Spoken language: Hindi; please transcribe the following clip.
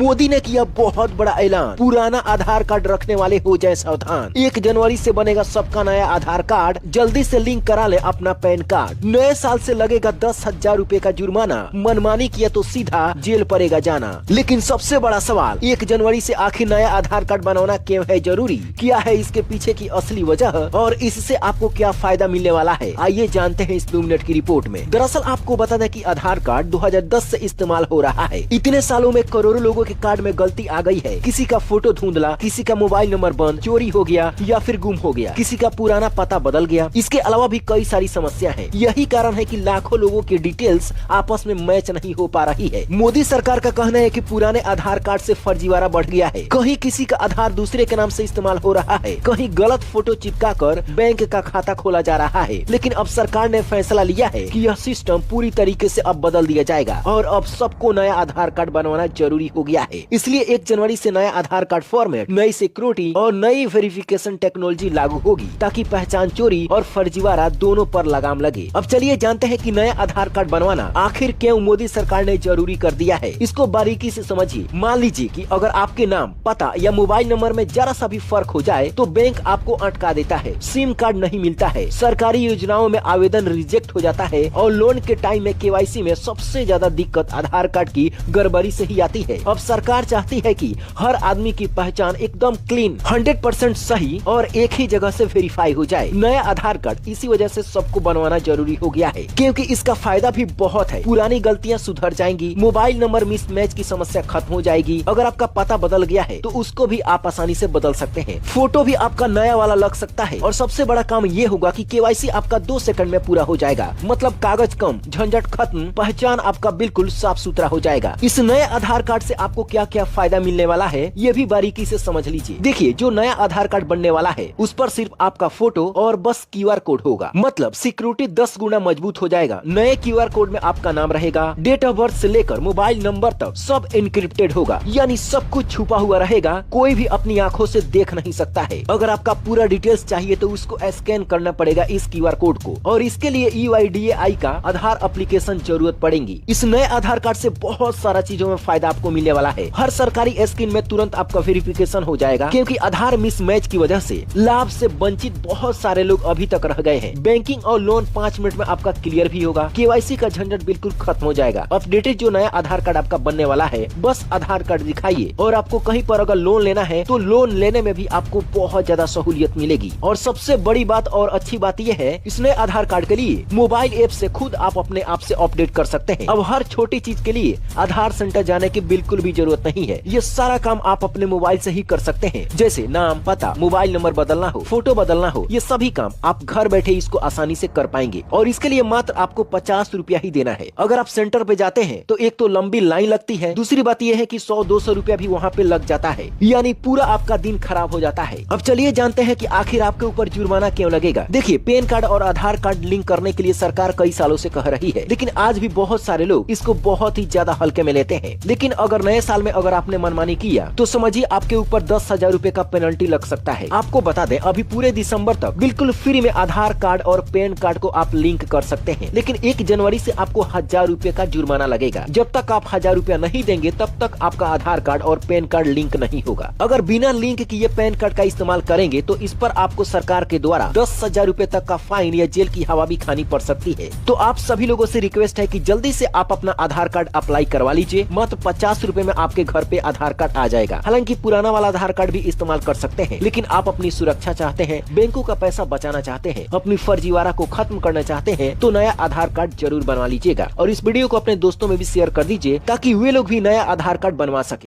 मोदी ने किया बहुत बड़ा ऐलान, पुराना आधार कार्ड रखने वाले हो जाए सावधान। 1 जनवरी से बनेगा सबका नया आधार कार्ड, जल्दी से लिंक करा ले अपना पैन कार्ड। नए साल से लगेगा 10,000 रूपए का जुर्माना, मनमानी किया तो सीधा जेल पड़ेगा जाना। लेकिन सबसे बड़ा सवाल, 1 जनवरी से आखिर नया आधार कार्ड बनवाना क्यों है जरूरी? क्या है इसके पीछे की असली वजह और इससे आपको क्या फायदा मिलने वाला है? आइए जानते हैं इस 2 मिनट की रिपोर्ट में। दरअसल आपको बता दें कि आधार कार्ड 2010 से इस्तेमाल हो रहा है। इतने सालों में करोड़ों लोगों के कार्ड में गलती आ गई है। किसी का फोटो धुंधला, किसी का मोबाइल नंबर बंद, चोरी हो गया या फिर गुम हो गया, किसी का पुराना पता बदल गया। इसके अलावा भी कई सारी समस्या है। यही कारण है कि लाखों लोगों की डिटेल्स आपस में मैच नहीं हो पा रही है। मोदी सरकार का कहना है कि पुराने आधार कार्ड से फर्जीवाड़ा बढ़ गया है। कहीं किसी का आधार दूसरे के नाम से इस्तेमाल हो रहा है, कहीं गलत फोटो चिपका कर बैंक का खाता खोला जा रहा है। लेकिन अब सरकार ने फैसला लिया है कि यह सिस्टम पूरी तरीके से अब बदल दिया जाएगा और अब सबको नया आधार कार्ड बनवाना जरूरी हो गया है। इसलिए 1 जनवरी से नया आधार कार्ड फॉर्मेट, नई सिक्योरिटी और नई वेरिफिकेशन टेक्नोलॉजी लागू होगी ताकि पहचान चोरी और फर्जीवाड़ा दोनों पर लगाम लगे। अब चलिए जानते हैं कि नया आधार कार्ड बनवाना आखिर क्यों मोदी सरकार ने जरूरी कर दिया है। इसको बारीकी से समझिए। मान लीजिए कि अगर आपके नाम, पता या मोबाइल नंबर में जरा सा भी फर्क हो जाए तो बैंक आपको अटका देता है, सिम कार्ड नहीं मिलता है, सरकारी योजनाओं में आवेदन रिजेक्ट हो जाता है और लोन के टाइम में केवाईसी में सबसे ज्यादा दिक्कत आधार कार्ड की गड़बड़ी से ही आती है। अब सरकार चाहती है कि हर आदमी की पहचान एकदम क्लीन, 100% सही और एक ही जगह से वेरीफाई हो जाए। नया आधार कार्ड इसी वजह से सबको बनवाना जरूरी हो गया है, क्योंकि इसका फायदा भी बहुत है। पुरानी गलतियां सुधर जाएंगी, मोबाइल नंबर मिसमैच की समस्या खत्म हो जाएगी। अगर आपका पता बदल गया है तो उसको भी आप आसानी से बदल सकते हैं। फोटो भी आपका नया वाला लग सकता है और सबसे बड़ा काम ये होगा कि केवाईसी आपका 2 सेकंड में पूरा हो जाएगा। मतलब कागज कम, झंझट खत्म, पहचान आपका बिल्कुल साफ सुथरा हो जाएगा। इस नए आधार कार्ड से आपको क्या क्या फायदा मिलने वाला है ये भी बारीकी से समझ लीजिए। देखिए, जो नया आधार कार्ड बनने वाला है उस पर सिर्फ आपका फोटो और बस QR कोड होगा। मतलब सिक्योरिटी 10 गुना मजबूत हो जाएगा। नए QR कोड में आपका नाम रहेगा, डेट ऑफ बर्थ से लेकर मोबाइल नंबर तक सब एनक्रिप्टेड होगा, यानी सब कुछ छुपा हुआ रहेगा, कोई भी अपनी आंखों से देख नहीं सकता है। अगर आपका पूरा डिटेल्स चाहिए तो उसको स्कैन करना पड़ेगा इस QR कोड को, और इसके लिए UIDAI का आधार एप्लीकेशन जरूरत पड़ेगी। इस नए आधार कार्ड से बहुत सारा चीजों में फायदा आपको मिलने वाला है। हर सरकारी स्कीम में तुरंत आपका वेरिफिकेशन हो जाएगा, क्योंकि आधार मिसमैच की वजह से लाभ से वंचित बहुत सारे लोग अभी तक रह गए हैं। बैंकिंग और लोन 5 मिनट में आपका क्लियर भी होगा। केवाईसी का झंझट बिल्कुल खत्म हो जाएगा। अपडेटेड जो नया आधार कार्ड आपका बनने वाला है, बस आधार कार्ड दिखाइए और आपको कहीं पर अगर लोन लेना है तो लोन लेने में भी आपको बहुत ज्यादा सहूलियत मिलेगी। और सबसे बड़ी बात और अच्छी बात यह है, इस नए आधार कार्ड के लिए मोबाइल ऐप से खुद आप अपने आप से अपडेट कर सकते हैं। अब हर छोटी चीज के लिए आधार सेंटर जाने की बिल्कुल भी जरूरत नहीं है। ये सारा काम आप अपने मोबाइल से ही कर सकते हैं। जैसे नाम, पता, मोबाइल नंबर बदलना हो, फोटो बदलना हो, ये सभी काम आप घर बैठे इसको आसानी से कर पाएंगे। और इसके लिए मात्र आपको 50 रुपया ही देना है। अगर आप सेंटर पे जाते हैं तो एक तो लंबी लाइन लगती है, दूसरी बात यह है कि 100-200 रुपया भी वहाँ पे लग जाता है, यानी पूरा आपका दिन खराब हो जाता है। अब चलिए जानते हैं कि आखिर आपके ऊपर जुर्माना क्यों लगेगा। देखिए, पैन कार्ड और आधार कार्ड लिंक करने के लिए सरकार कई सालों से कह रही है, लेकिन आज भी बहुत सारे लोग इसको बहुत ही ज्यादा हल्के में लेते हैं। लेकिन अगर नए साल में अगर आपने मनमानी किया तो समझिए आपके ऊपर 10,000 रूपए का पेनल्टी लग सकता है। आपको बता दें, अभी पूरे दिसंबर तक बिल्कुल फ्री में आधार कार्ड और पैन कार्ड को आप लिंक कर सकते हैं, लेकिन 1 जनवरी से आपको 1000 रूपए का जुर्माना लगेगा। जब तक आप 1000 रूपया नहीं देंगे तब तक आपका आधार कार्ड और पैन कार्ड लिंक नहीं होगा। अगर बिना लिंक किए पैन कार्ड का इस्तेमाल करेंगे तो इस पर आपको सरकार के द्वारा 10,000 रूपए तक का फाइन या जेल की हवा भी खानी पड़ सकती है। तो आप सभी लोगों से रिक्वेस्ट है कि जल्दी से आप अपना आधार कार्ड अप्लाई करवा लीजिए। मात्र 50 रूपए में आपके घर पे आधार कार्ड आ जाएगा। हालांकि पुराना वाला आधार कार्ड भी इस्तेमाल कर सकते हैं, लेकिन आप अपनी सुरक्षा चाहते हैं, बैंकों का पैसा बचाना चाहते हैं, अपनी फर्जीवाड़ा को खत्म करना चाहते हैं तो नया आधार कार्ड जरूर बनवा लीजिएगा। और इस वीडियो को अपने दोस्तों में भी शेयर कर दीजिए ताकि वे लोग भी नया आधार कार्ड बनवा सके।